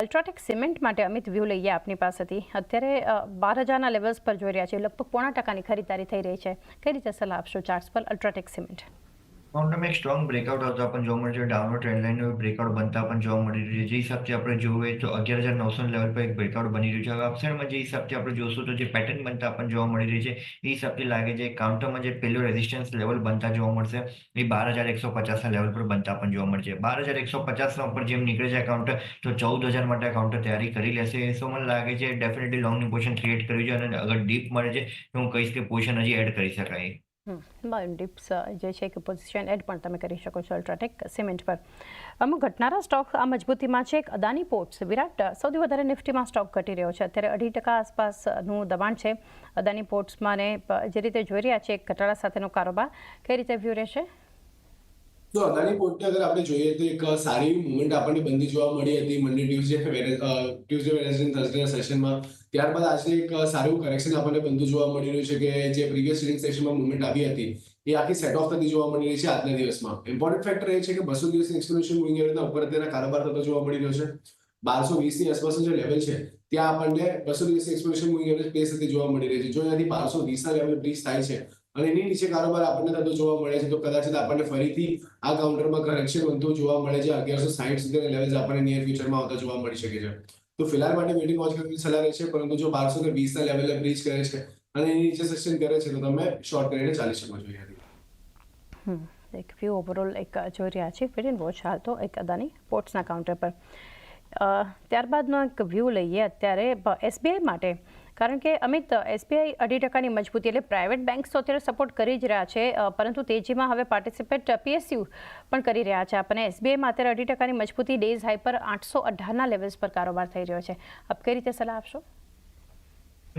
UltraTech cement માટે Amit view લઈએ આપની પાસેથી. અત્યારે 12,000ના લેવલ્સ પર જોઈ રહ્યા છે, લગભગ 0.5%ની ખરીદારી થઈ રહી છે. કઈ રીતે સલાહ આપશો ચાર્ટ્સ પર અલ્ટ્રાટેક સિમેન્ટ? કાઉન્ટરમાં એક સ્ટ્રોંગ બ્રેકઆઉટ આવતા પણ જોવા મળે છે. ડાઉનવર્ડ ટ્રેન્ડલાઇનનું બ્રેકઆઉટ બનતા પણ જોવા મળી રહ્યું છે. જે હિસાબથી આપણે જોઈએ તો 11,900 લેવલ પર એક બ્રેકઆઉટ બની રહ્યું છે. હવે અપસાઇડમાં જે હિસાબથી આપણે જોશું તો જે પેટર્ન બનતા પણ જોવા મળી રહી છે એ હિસાબથી લાગે છે કાઉન્ટરમાં જે પહેલું રેઝિસ્ટન્સ લેવલ બનતા જોવા મળશે એ 12,150ના લેવલ પર બનતા પણ જોવા મળશે. 12,150ના ઉપર જેમ નીકળે છે કાઉન્ટર તો 14,000 માટે કાઉન્ટર તૈયારી કરી લેશે. સો મને લાગે છે ડેફિનેટલી લોંગની પોઝિશન ક્રિએટ કરવી છે અને અગર ડીપ મળે છે તો હું કહીશ કે પોઝિશન હજી એડ કરી શકાય. ડિપ્સ જે છે કે પોઝિશન એડ પણ તમે કરી શકો છો અલ્ટ્રાટેક સિમેન્ટ પર. અમુક ઘટનારા સ્ટોક આ મજબૂતીમાં છે. એક અદાની પોર્ટ્સ વિરાટ સૌથી વધારે નિફ્ટીમાં સ્ટોક ઘટી રહ્યો છે. અત્યારે 2% આસપાસનું દબાણ છે અદાની પોર્ટ્સમાં, ને જે રીતે જોઈ રહ્યા છે એક ઘટાડા સાથેનો કારોબાર, કઈ રીતે વ્યૂ રહેશે? તો અદાની પોર્ટને અગર આપણે જોઈએ તો એક સારી મુવમેન્ટ આપણને બનતી જોવા મળી હતી મંડે ટ્યુઝડે વેનસડે થર્સડે સેશનમાં. ત્યારબાદ આજે એક સારું કરેક્શન આપણને બનતું જોવા મળી રહ્યું છે કે જે પ્રીવિયસ ટ્રેડિંગ સેશનમાં મુવમેન્ટ આવી હતી એ આખી સેટ ઓફ થતી જોવા મળી રહી છે આજના દિવસમાં. ઇમ્પોર્ટન્ટ ફેક્ટર એ છે કે 200 દિવસની એક્સપ્લેનેશન મૂવિંગ એવરેજના ઉપર અત્યારે કારોબાર થતો જોવા મળી રહ્યો છે. 1220ની આસપાસનો જે લેવલ છે ત્યાં આપણને 200 દિવસની એક્સપ્લેનેશન મૂવિંગ એવરેજ પ્લેસ થતી જોવા મળી રહી છે. જો અહીંયાથી 1220ના લેવલ બ્રીચ થાય છે અને એની નીચે કારોબાર આપણને થતો જોવા મળે છે તો કદાચ આપણને ફરીથી આ કાઉન્ટરમાં કરેક્શન બનતું જોવા મળે છે. 1160 સુધીના લેવલ્સ આપણને નિયર ફ્યુચરમાં આવતા જોવા મળી શકે છે. તો ફિલહાલ માટે વેઇટિંગ વોચ કરવાની સલાહ રહે છે, પરંતુ જો 1220ના લેવલે બ્રીચ કરે છે અને એની નીચે સસ્ટેન કરે છે તો તમે શોર્ટ કરીને ચાલી શકો છો. એક વ્યૂ ઓવરઓલ એક જોઈ રહ્યા છે વેઇટ એન્ડ વોચ હાલ તો એક અદાની પોર્ટ્સના કાઉન્ટર પર. ત્યારબાદનો એક વ્યૂ લઈએ અત્યારે એસબીઆઈ માટે, કારણ કે અમિત એસબીઆઈ 2.5%ની મજબૂતી એટલે પ્રાઇવેટ બેંક્સ તો અત્યારે સપોર્ટ કરી જ રહ્યા છે, પરંતુ તેજીમાં હવે પાર્ટિસિપેટ પીએસયુ પણ કરી રહ્યા છે. આપણને એસબીઆઈમાં અત્યારે 2.5%ની મજબૂતી ડેઝ હાઈ પર 818ના લેવલ્સ પર કારોબાર થઈ રહ્યો છે. આપ કઈ રીતે સલાહ આપશો?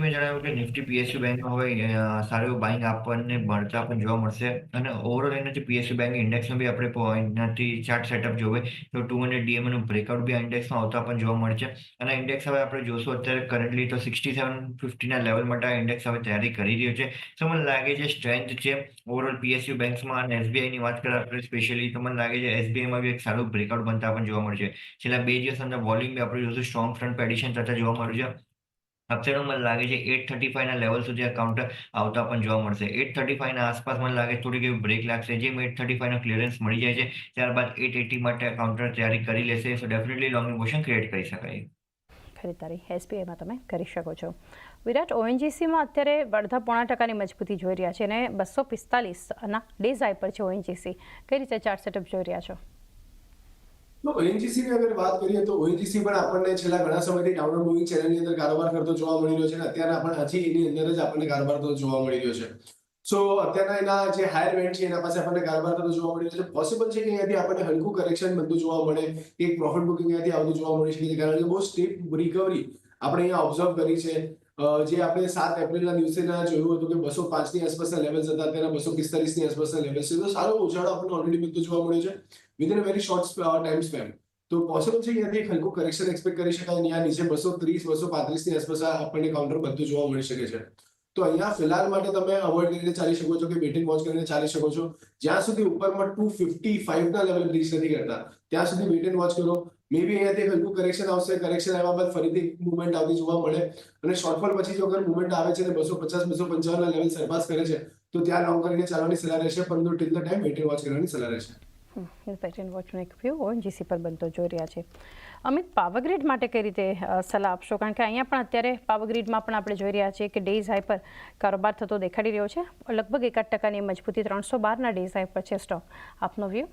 મેં જણાવ્યું કે નિફ્ટી પીએસયુ બેંકમાં હવે સારું એવું બાઇંગ આપણને મળતા પણ જોવા મળશે અને ઓવરઓલ એના જે પીએસયુ બેંક ઇન્ડેક્સમાં બી આપણે એનાથી ચાર્ટ સેટઅપ જોવે તો 200 ડીએમએનું બ્રેકઆઉટ બી આ ઇન્ડેક્સમાં આવતા પણ જોવા મળશે. અને ઇન્ડેક્સ હવે આપણે જોશું અત્યારે કરન્ટલી તો 6750ના લેવલ માટે આ ઇન્ડેક્સ હવે તૈયારી કરી રહ્યો છે. તો મને લાગે છે સ્ટ્રેન્થ છે ઓવરઓલ પીએસયુ બેંક્સમાં. અને એસબીઆઈની વાત કરીએ આપણે સ્પેશિયલી તો મને લાગે છે એસબીઆઈમાં બી એક સારું બ્રેકઆઉટ બનતા પણ જોવા મળશે. છેલ્લા 2 દિવસ અંદર વોલ્યુમ બી આપણે જોશું સ્ટ્રોંગ ફ્રન્ટ એડિશન થતા જોવા મળ્યું છે. અપસાઇડમાં મને લાગે છે 835ના લેવલ સુધી આ કાઉન્ટર આવતા પણ જોવા મળશે. 835ના આસપાસ મને લાગે થોડીક એવી બ્રેક લાગશે. જેમ 835નો ક્લિયરન્સ મળી જાય છે ત્યારબાદ 880 માટે આ કાઉન્ટર તૈયારી કરી લેશે. સો ડેફિનેટલી લોંગની પોઝિશન ક્રિએટ કરી શકાય. ખરીદારી એસબીઆઈમાં તમે કરી શકો છો. વિરાટ ઓએનજીસીમાં અત્યારે 0.5%ની મજબૂતી જોઈ રહ્યા છે અને 245ના ડેઝ હાઈ પર છે ઓએનજીસી. કઈ રીતે ચાર્ટ સેટઅપ જોઈ રહ્યા છો? તો ઓએનજીસી ની અગર વાત કરીએ તો ઓએનજીસી પણ આપણને છેલ્લા ઘણા સમયથી ડાઉનવર્ડ મૂવિંગ ચેનલની અંદર કારોબાર કરતો જોવા મળી રહ્યો છે અને અત્યારે આપણે હજી એની અંદર જ આપણને કારોબાર થતો જોવા મળી રહ્યો છે. સો અત્યારના એના જે હાયર વેન્ટ છે એના પાસે આપણને કારોબાર થતો જોવા મળી રહ્યો છે. પોસિબલ છે કે અહીંયાથી આપણને હલકું કરેક્શન બનતું જોવા મળે, એક પ્રોફિટ બુકિંગ અહીંયાથી આવતું જોવા મળી શકે છે, કારણ કે બહુ સ્ટીપ રિકવરી આપણે અહીંયા ઓબ્ઝર્વ કરી છે. જે આપણે 7 એપ્રિલના દિવસે જોયું હતું કે 205ની આસપાસના લેવલ્સ હતા, અત્યારે 245ની આસપાસના લેવલ્સ છે. તો સારો ઉછાળો આપણને ઓલરેડી મળતો જોવા મળ્યો છે within a very short time span. તો પોસિબલ છે કે અહીંયાથી એક હલકું કરેક્શન એક્સપેક્ટ કરી શકાય અને આ નીચે 230 235ની આસપાસ આપણને કાઉન્ટર બધું જોવા મળી શકે છે. તો અહીંયા ફિલહાલ માટે તમે અવોઇડ કરીને ચાલી શકો છો કે વેઇટિંગ વોચ કરીને ચાલી શકો છો. જ્યાં સુધી ઉપરમાં 255ના લેવલ બ્રીચ નથી કરતા ત્યાં સુધી વેઇટ એન્ડ વોચ કરો. મે બી અહીંયાથી હલકું કરેક્શન આવશે, કરેક્શન આવ્યા બાદ ફરીથી મુવમેન્ટ આવતી જોવા મળે અને શોર્ટફોલ પછી જો અગર મુવમેન્ટ આવે છે અને 250 255ના લેવલ સરપાસ કરે છે તો ત્યાં લોંગ કરીને ચાલવાની સલાહ રહેશે, પરંતુ till the time weight and watch કરવાની સલાહ રહેશે. વેઇટ એન્ડ વોચનો એક વ્યૂ ઓએનજીસી પર બનતો જોઈ રહ્યા છે. અમિત, પાવરગ્રીડ માટે કઈ રીતે સલાહ આપશો? કારણ કે અહીંયા પણ અત્યારે પાવરગ્રીડમાં પણ આપણે જોઈ રહ્યા છીએ કે ડેઝ હાઈ પર કારોબાર થતો દેખાડી રહ્યો છે. લગભગ 1% મજબૂતી 312ના ડેઝ હાઈ પર છે સ્ટોક. આપનો વ્યૂ?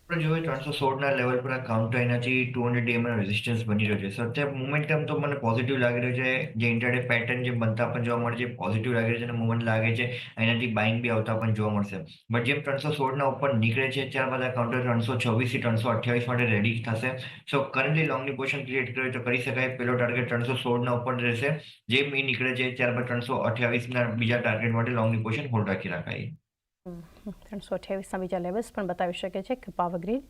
આપણે જોઈએ 316ના લેવલ પર આ કાઉન્ટર એનાથી 200 ડીએમનો રેઝિસ્ટન્સ બની રહ્યો છે. સો અત્યારે મોમેન્ટમ તો મને પોઝિટિવ લાગી રહ્યો છે. જે ઇન્ટરડે પેટર્ન જે બનતા પણ જોવા મળે છે પોઝિટિવ લાગી રહ્યું છે અને મુવમેન્ટ લાગે છે એનાથી બાઇંગ બી આવતા પણ જોવા મળશે. બટ જેમ 316ના ઉપર નીકળે છે ત્યારબાદ આ કાઉન્ટર 326થી 328 માટે રેડી થશે. સો કરન્ટલી લોંગની પોઝિશન ક્રિએટ કરવી તો કરી શકાય. પહેલો ટાર્ગેટ 316ના ઉપર રહેશે. જેમ એ નીકળે છે ત્યારબાદ 328ના બીજા ટાર્ગેટ માટે લોંગની પોઝિશન હોલ્ડ રાખી શકાય. 328ના બીજા લેવલ્સ પણ બતાવી શકે છે કે પાવરગ્રીડ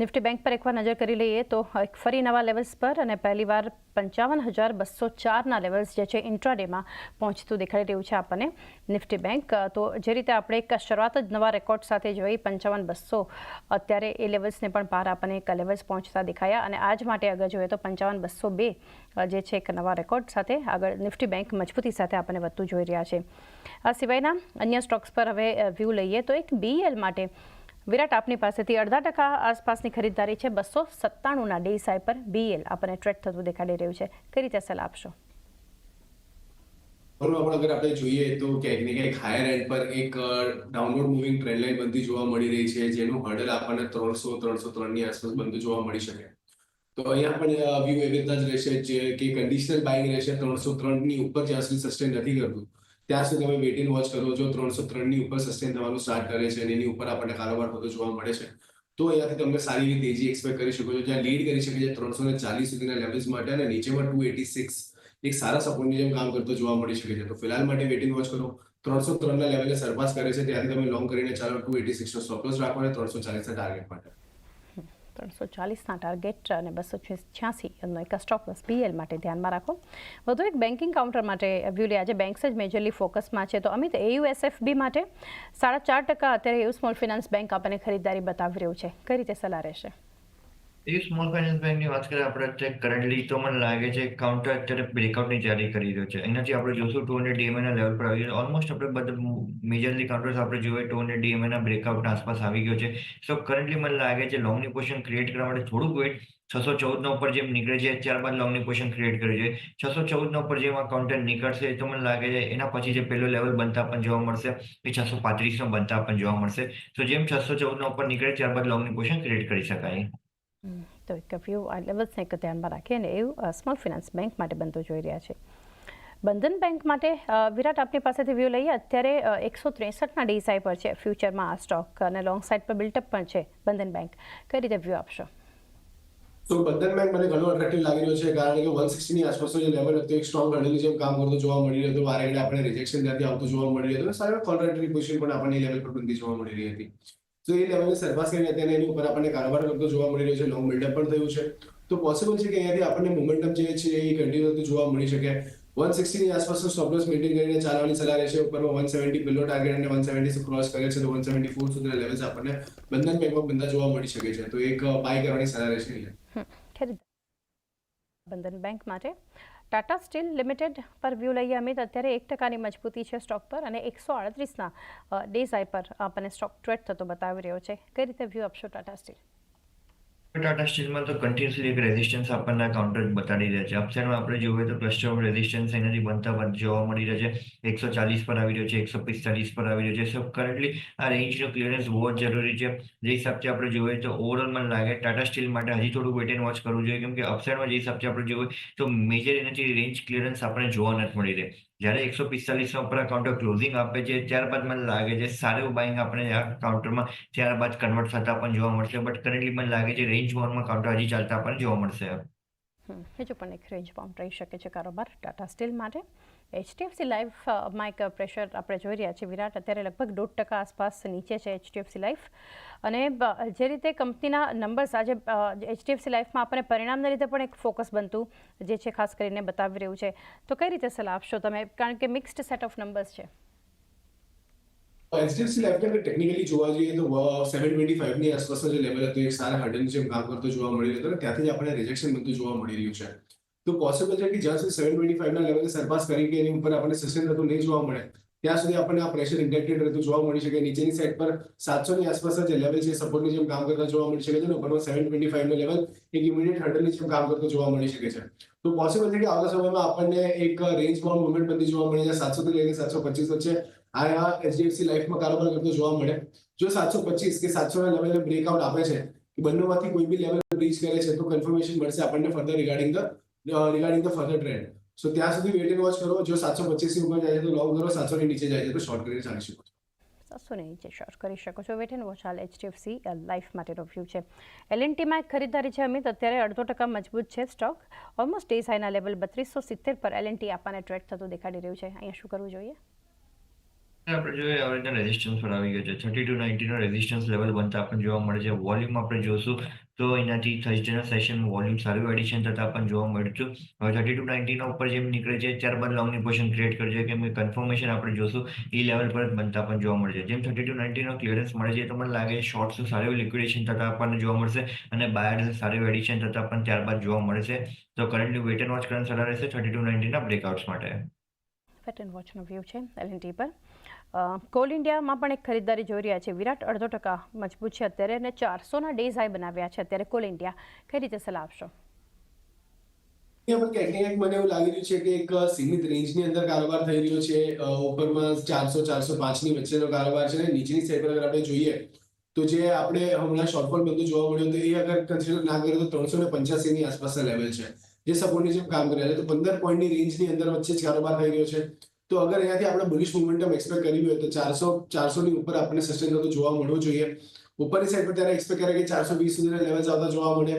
નિફ્ટી બેંક પર એકવાર નજર કરી લઈએ તો એક ફરી નવા લેવલ્સ પર અને પહેલીવાર 55,204ના લેવલ્સ જે છે ઇન્ટ્રાડેમાં પહોંચતું દેખાઈ રહ્યું છે આપણને નિફ્ટી બેંક. તો જે રીતે આપણે એક શરૂઆત જ નવા રેકોર્ડ સાથે જોઈ 55,200 અત્યારે એ લેવલ્સને પણ પાર આપણને એક લેવલ્સ પહોંચતા દેખાયા અને આજ માટે અગર જોઈએ તો 55,202 જે છે એક નવા રેકોર્ડ સાથે આગળ નિફ્ટી બેંક મજબૂતી સાથે આપણને વધતું જોઈ રહ્યા છે. આ સિવાયના અન્ય સ્ટોક્સ પર હવે વ્યૂ લઈએ તો એક BEL માટે વિરાટ આપની પાસેથી 0.5% આસપાસની ખરીદદારી છે. 297ના DSI પર BEL આપણને ટ્રેડ થતું દેખાડી રહ્યું છે. કઈ રીતે સલાહ આપશો? પણ અગર આપણે જોઈએ તો ક્યાંક ને ક્યાંક હાયર એન્ડ પર એક ડાઉનવર્ડ મૂવિંગ ટ્રેન્ડ લાઇન બનતી જોવા મળી રહી છે, જેનું હર્ડલ આપણને 300-303ની આસપાસ બનતું જોવા મળી શકે. તો અહીંયા પણ વ્યૂ એવી રીતના જ રહેશે જે કે કન્ડિશનલ બાઇંગ રહેશે. 303ની ઉપર જ્યાં સુધી સસ્ટેન નથી કરતું ત્યાં સુધી તમે વેઇટ એન્ડ વોચ કરો. જો 303ની ઉપર સસ્ટેન થવાનું સ્ટાર્ટ કરે છે અને એની ઉપર આપણને કારોબાર થતો જોવા મળે છે તો અહીંયાથી તમે સારી એવી તેજી એક્સપેક્ટ કરી શકો છો. જ્યાં લીડ કરી શકે છે 340 સુધીના લેવલ્સ માટે અને નીચેમાં 286 એક સારા સપોર્ટની જેમ કામ કરતો જોવા મળી શકે છે. તો ફિલહાલ માટે વેઇટ એન્ડ વોચ કરો. 303ના લેવલને સરપાસ કરે છે ત્યાંથી તમે લોંગ કરીને ચાલો 286 નો સ્ટોપ લોસ રાખો અને 340ના ટાર્ગેટ માટે 340ના ટાર્ગેટ અને 286નો એક સ્ટોપ લોસ BEL માટે ધ્યાનમાં રાખો. વધુ એક બેન્કિંગ કાઉન્ટર માટે વ્યૂ લે. આજે બેંક્સ જ મેજરલી ફોકસમાં છે. તો અમિત, AUSFB માટે 4.5% અત્યારે EU સ્મોલ ફિનાન્સ બેંક આપણને ખરીદદારી બતાવી રહ્યું છે. કઈ રીતે સલાહ રહેશે? એ સ્મોલ ફાઇનાન્સ બેંકની વાત કરીએ આપણે અત્યારે કરન્ટલી તો મને લાગે છે કાઉન્ટર અત્યારે બ્રેકઆઉટની તૈયારી કરી રહ્યો છે. એનાથી આપણે જોશું 200 DMA ના લેવલ પર આવી ગયો. ઓલમોસ્ટ આપણે બધા મેજરલી કાઉન્ટર્સ આપણે જોઈએ 200 DMA ના બ્રેકઆઉટના આસપાસ આવી ગયો છે. સો કરન્ટલી મને લાગે છે લોંગની પોઝિશન ક્રિએટ કરવા માટે થોડુંક વેટ 614ના ઉપર જેમ નીકળે છે ત્યારબાદ લોંગની પોઝિશન ક્રિએટ કરવી જોઈએ. 614ના ઉપર જેમ આ કાઉન્ટર નીકળશે તો મને લાગે છે એના પછી જે પહેલો લેવલ બનતા પણ જોવા મળશે એ 635નો બનતા પણ જોવા મળશે. તો જેમ 614ના ઉપર નીકળે ત્યારબાદ લોંગની પોઝિશન ક્રિએટ કરી શકાય. તો એક વ્યૂ આ લેવલ્સને એક ધ્યાનમાં રાખી અને એવું સ્મોલ ફિનાન્સ બેંક માટે બનતું જોઈ રહ્યા છે. બંધન બેંક માટે વિરાટ આપની પાસેથી વ્યૂ લઈએ. અત્યારે 163ના DSI પર છે ફ્યુચરમાં આ સ્ટોક અને લોંગ સાઇડ પર બિલ્ટઅપ પણ છે બંધન બેંક. કઈ રીતે વ્યૂ આપશો? તો બંધન બેંક મને ઘણો અટ્રેક્ટિવ લાગી રહ્યો છે કારણ કે 160ની આસપાસનો જે લેવલ હતો એક સ્ટ્રોંગ હર્ડલની જેમ કામ કરતો જોવા મળી રહ્યો હતો. વારે ઘડે આપણે રિજેક્શન ત્યાંથી આવતું જોવા મળી રહ્યું હતું અને સારી કોન્ટ્રાક્ટરી પોઝિશન પણ આપણને લેવલ પર બનતી જોવા મળી રહી હતી. તો એ લેવલને સરપાસ કરીને અત્યારે એની ઉપર આપણને કારોબાર કરતો જોવા મળી રહ્યો છે. લોંગ બિલ્ડઅપ પણ થયું છે. તો પોસિબલ છે કે અહીંયાથી આપણને મોમેન્ટમ જે છે એ કન્ટિન્યુ થતું જોવા મળી શકે. 160ની આસપાસનો સ્ટોપ લોસ મેન્ટેન કરીને ચાલવાની સલાહ રહેશે. ઉપરમાં 170 પેલો ટાર્ગેટ અને 170 ક્રોસ કરે છે તો 174 સુધીના લેવલ્સ આપણને બંધન બેંકમાં બનતા જોવા મળી શકે છે. તો એક બાય કરવાની સલાહ રહેશે. બંધન બેંક માટે ટાટા સ્ટીલ લિમિટેડ પર વ્યૂ લઈએ અમિત. અત્યારે 1%ની મજબૂતી છે સ્ટોક પર અને 138ના DSI પર આપણને સ્ટોક ટ્રેડ થતો બતાવી રહ્યો છે. કઈ રીતે વ્યૂ આપશો ટાટા સ્ટીલ? ટાટા સ્ટીલમાં તો કન્ટિન્યુઅસલી એક રેઝિસ્ટન્સ આપણને કાઉન્ટર બતાડી રહ્યા છે. અપસાઇડમાં આપણે જોઈએ તો ક્લસ્ટર ઓફ રેઝિસ્ટન્સ એનાથી બનતા જોવા મળી રહ્યા છે. 140 પર આવી રહ્યો છે, 145 પર આવી રહ્યો છે. સો કરન્ટલી આ રેન્જનો ક્લિયરન્સ બહુ જ જરૂરી છે. જે હિસાબથી આપણે જોઈએ તો ઓવરઓલ મને લાગે ટાટા સ્ટીલ માટે હજી થોડું વેટ એન્ડ વોચ કરવું જોઈએ કેમ કે અપસાઇડમાં જે હિસાબથી આપણે જોઈએ તો મેજર એનાથી રેન્જ ક્લિયરન્સ આપણને જોવા નથી મળી રહે. જ્યારે 145ના ઉપર આ કાઉન્ટર ક્લોઝિંગ આપે છે ત્યારબાદ મને લાગે છે સારું બાઇંગ આપણે આ કાઉન્ટરમાં ત્યારબાદ કન્વર્ટ થતા પણ જોવા મળશે. બટ કરન્ટલી મને લાગે છે રેન્જ બાઉન્ડમાં કાઉન્ટર હજી ચાલતા પણ જોવા મળશે. હજુ પણ એક રેન્જ બાઉન્ડ રહી શકે છે કારોબાર ટાટા સ્ટીલ માટે. HDFC લાઈફમાં એક પ્રેશર આપણે જોઈ રહ્યા છીએ વિરાટ. અત્યારે લગભગ 1.5% આસપાસ નીચે છે HDFC લાઈફ અને જે રીતે કંપનીના નંબર્સ આજે HDFC લાઈફમાં આપણને પરિણામને લીધે પણ એક ફોકસ બનતું જે છે ખાસ કરીને બતાવી રહ્યું છે. તો કઈ રીતે સલાહ આપશો તમે કારણ કે મિક્સ્ડ સેટ ઓફ નંબર્સ છે? HDFC લાઈફને ટેકનિકલી જોવા જઈએ તો 725ની આસપાસનો જે લેવલ હતો એક સારા હર્ડલની જેમ કામ કરતો જોવા મળી રહ્યો હતો અને ત્યાંથી જ આપણને રિજેક્શન બનતું જોવા મળી રહ્યું છે. તો પોસિબલ છે કે જ્યાં સુધી 725ના લેવલને સરપાસ કરી કે એની ઉપર આપણને સસ્ટેન થતું નહીં જોવા મળે ત્યાં સુધી આપણને આ પ્રેશર ઇન્ડક્ટેડ રહેતું જોવા મળી શકે. નીચેની સાઈડ પર 700ની આસપાસ જે લેવલ છે સપોર્ટની જેમ કામ કરતા જોવા મળી શકે છે અને ઉપરમાં 725નો લેવલ એક ઇમિડિયેટ હર્ડલની જેમ કામ કરતો જોવા મળી શકે છે. તો પોસિબલ છે કે આવતા સમયમાં આપણને એક રેન્જ બાઉન્ડ મુવમેન્ટ બનતી જોવા મળે છે 700 થી લઈને 725 વચ્ચે આ HDFC લાઈફમાં કારોબાર કરતો જોવા મળે. જો 725 કે 700ના લેવલને બ્રેકઆઉટ આપે છે કે બંનેમાંથી કોઈ બી લેવલ બ્રીચ કરે છે તો કન્ફર્મેશન મળશે આપણને further regarding the further trend. So ત્યાં સુધી વેટ એન્ડ વોચ કરો. જો 725 ની ઉપર જાય છે તો લોંગ કરો, 700 ની નીચે જાય છે તો શોર્ટ કરીને ચાલી શકો છો. 700 ની નીચે શોર્ટ કરી શકો છો. વેટ એન્ડ વોચ હાલ HDFC લાઈફ માટેનો વ્યૂ છે. L&Tમાં એક ખરીદદારી છે અમિત. અત્યારે 0.5% મજબૂત છે સ્ટોક. ઓલમોસ્ટ DSIના લેવલ 3270 પર L&T આપણને ટ્રેડ થતું દેખાડી રહ્યું છે. અહીંયા શું કરવું જોઈએ? આપણે જોઈએ હવે રીતના રેઝિસ્ટન્સ પર આવી ગયો છે 3290 નો રેઝિસ્ટન્સ લેવલ બનતા આપણને જોવા મળે છે. વોલ્યુમ આપણે જોશું તો એનાથી થર્સડેના સેશનમાં વોલ્યુમ સારું એડિશન થતા આપણને જોવા મળ્યું. હવે 3290 ના ઉપર જેમ નીકળે છે ત્યારબાદ લોંગની પોઝિશન ક્રિએટ કરે છે કેમ કે કન્ફર્મેશન આપણે જોશું એ લેવલ પર જ બનતા આપણને જોવા મળે છે. જેમ 3290 નો ક્લિયરન્સ મળે છે તો મને લાગે છે શોર્ટ્સનું સારું એવું લિક્વિડેશન થતા આપણને જોવા મળશે અને બાયર્સ સારું એવું એડિશન થતા આપણને ત્યારબાદ જોવા મળે છે. તો currently wait and watch current સલાહ રહેશે 3290 ના બ્રેકઆઉટ્સ માટે. વેટ એન્ડ વોચનો વ્યૂ છે એલએનટી પર. કોલ ઇન્ડિયામાં પણ એક ખરીદદારી જોઈ રહ્યા છે. વિરાટ 0.5% મજબૂત છે અત્યારે અને 400ના ડેઝ હાઈ બનાવ્યા છે અત્યારે કોલ ઇન્ડિયા. કઈ રીતે સલાહ આપશો? અહીંયા પર ક્યાંક ને ક્યાંક મને એવું લાગી રહ્યું છે કે એક સીમિત રેન્જની અંદર કારોબાર થઈ રહ્યો છે. ઉપરમાં 400-405 ની વચ્ચેનો કારોબાર છે અને નીચેની સાઈડ પર અગર આપણે જોઈએ તો જે આપણે હમણાં શોર્ટફોલ બનતું જોવા મળ્યું તો એ અગર કન્સિડર ના કરીએ તો 385 ની આસપાસના લેવલ છે જે સપોર્ટની જેમ કામ કરી રહ્યા છે. તો 15 પોઈન્ટની રેન્જની અંદર વચ્ચે જ કારોબાર થઈ રહ્યો છે. તો અગર અહીંયાથી આપણે બુલિશ મોમેન્ટમ એક્સપેક્ટ કરવી હોય તો 400 ની ઉપર આપણને સસ્ટેન થતું જોવા મળવું જોઈએ. ઉપરની સાઈડ પર ત્યારે એક્સપેક્ટ કરે કે 420 સુધીના લેવલ્સ આવતા જોવા મળે.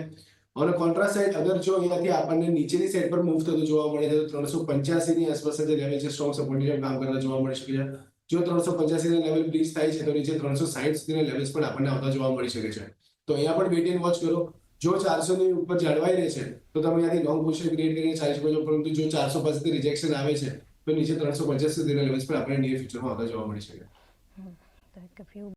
અને કોન્ટ્રાસ્ટ સાઈડ અગર જો અહીંયાથી આપણને નીચેની સાઈડ પર મૂવ થતું જોવા મળે છે તો 385 ની આસપાસ જે લેવલ છે સ્ટ્રોંગ સપોર્ટની જેમ કામ કરતા જોવા મળી શકે છે. જો 385 ના લેવલ બ્રીચ થાય છે તો નીચે 360 સુધીના લેવલ્સ પણ આપણને આવતા જોવા મળી શકે છે. તો અહીંયા પણ વેટ એન્ડ વોચ કરો. જો 400 ની ઉપર જાળવાઈ રહે છે તો તમે અહીંયાથી લોંગ પોઝિશન ક્રિએટ કરીને ચાલી શકો છો. પરંતુ જો 400 પાસેથી રિજેક્શન આવે છે તો નીચે 350 સુધીના લેવલ્સ પણ આપણે નિયર ફ્યુચરમાં આવતા જોવા મળી શકે. તો એક વ્યૂ